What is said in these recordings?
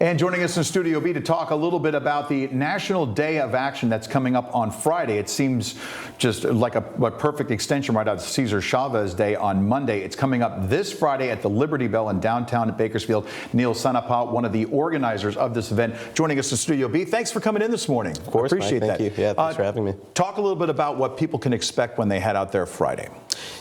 And joining us in Studio B to talk a little bit about the National Day of Action that's coming up on Friday. It seems just like a perfect extension right out of Cesar Chavez Day on Monday. It's coming up this Friday at the Liberty Bell in downtown Bakersfield. Neil Sanapa, one of the organizers of this event, joining us in Studio B. Thanks for coming in this morning. Of course, appreciate Mike, thank you. Yeah, thanks for having me. Talk a little bit about what people can expect when they head out there Friday.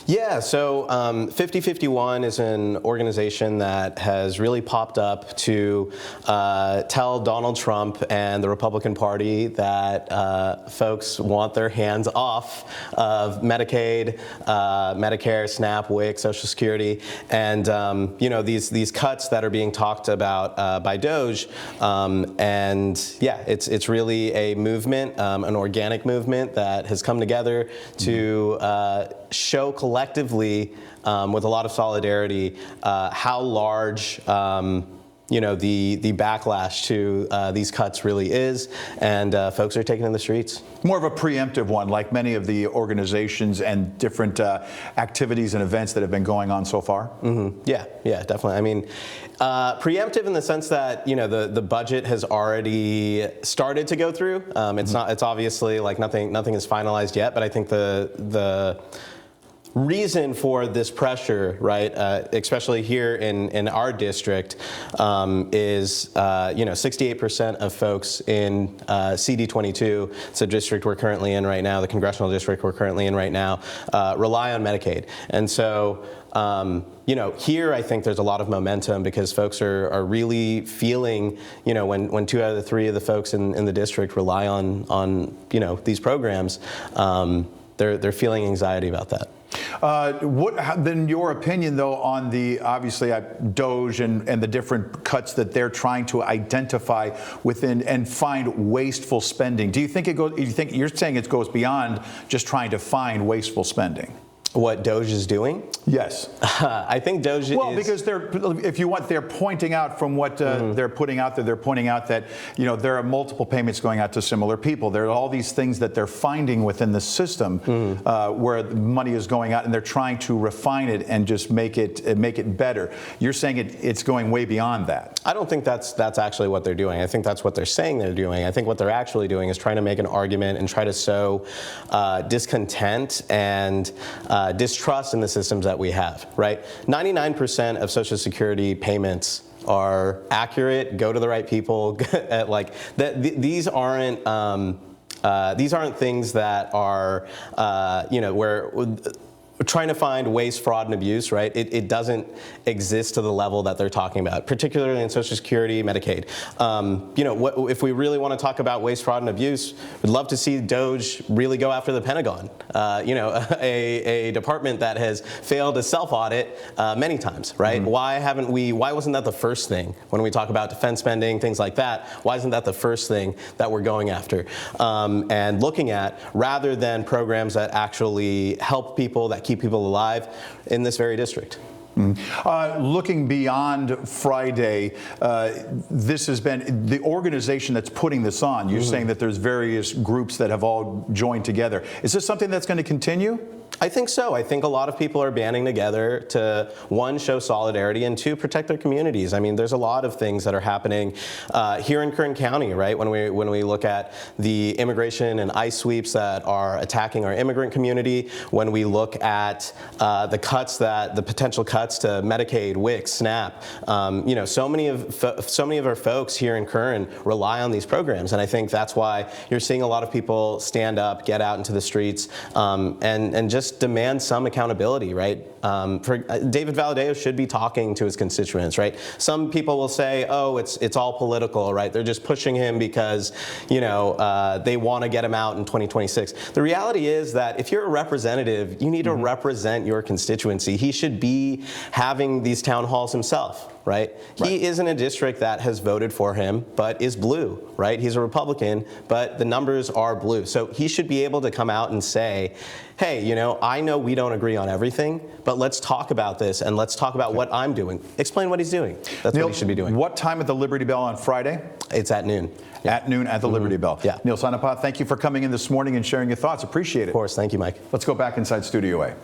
Yeah, so 5051 is an organization that has really popped up to tell Donald Trump and the Republican Party that folks want their hands off of Medicaid, Medicare, SNAP, WIC, Social Security, and these cuts that are being talked about by DOJ. And yeah, it's really a movement, an organic movement that has come together to show collectively, with a lot of solidarity, how large the backlash to these cuts really is, and folks are taking in the streets. More of a preemptive one, like many of the organizations and different activities and events that have been going on so far? Mm-hmm. Yeah, definitely. I mean, preemptive in the sense that, the budget has already started to go through. It's obviously like nothing is finalized yet, but I think the reason for this pressure, right, especially here in our district, is 68% of folks in CD22, it's a district we're currently in right now, the congressional district we're currently in right now, rely on Medicaid. And so, here I think there's a lot of momentum because folks are really feeling, when 2 out of the 3 of the folks in the district rely on these programs, they're feeling anxiety about that. What then your opinion though on the obviously DOJ and the different cuts that they're trying to identify within and find wasteful spending? Do you think you're saying it goes beyond just trying to find wasteful spending? What DOJ is doing? Yes. I think DOJ because they're pointing out from what they're putting out there, they're pointing out that, there are multiple payments going out to similar people. There are all these things that they're finding within the system where the money is going out, and they're trying to refine it and just make it better. You're saying it's going way beyond that. I don't think that's actually what they're doing. I think that's what they're saying they're doing. I think what they're actually doing is trying to make an argument and try to sow discontent and distrust in the systems that we have, right? 99% of Social Security payments are accurate, go to the right people. These aren't things that are, where we're trying to find waste, fraud, and abuse, right? It doesn't exist to the level that they're talking about, particularly in Social Security, Medicaid. If we really want to talk about waste, fraud, and abuse, we'd love to see DOJ really go after the Pentagon. A department that has failed to self-audit many times, right? Mm-hmm. Why wasn't that the first thing when we talk about defense spending, things like that? Why isn't that the first thing that we're going after and looking at, rather than programs that actually help people, that keep people alive in this very district? Looking beyond Friday, this has been the organization that's putting this on. You're saying that there's various groups that have all joined together. Is this something that's going to continue? I think so. I think a lot of people are banding together to, 1, show solidarity, and 2, protect their communities. I mean, there's a lot of things that are happening here in Kern County, right? When we look at the immigration and ICE sweeps that are attacking our immigrant community, when we look at the potential cuts to Medicaid, WIC, SNAP, so many of our folks here in Kern rely on these programs, and I think that's why you're seeing a lot of people stand up, get out into the streets, and just demand some accountability, right? David Valadeo should be talking to his constituents, right? Some people will say, oh, it's all political, right? They're just pushing him because, they want to get him out in 2026. The reality is that if you're a representative, you need to represent your constituency. He should be having these town halls himself, right? He is in a district that has voted for him, but is blue, right? He's a Republican, but the numbers are blue. So he should be able to come out and say, hey, I know we don't agree on everything, but let's talk about this, and let's talk about what I'm doing. Explain what he's doing. That's Neil, what he should be doing. What time at the Liberty Bell on Friday? It's at noon. Yeah. At noon at the Liberty Bell. Yeah. Neil Sanapa, thank you for coming in this morning and sharing your thoughts. Appreciate it. Of course. Thank you, Mike. Let's go back inside Studio A.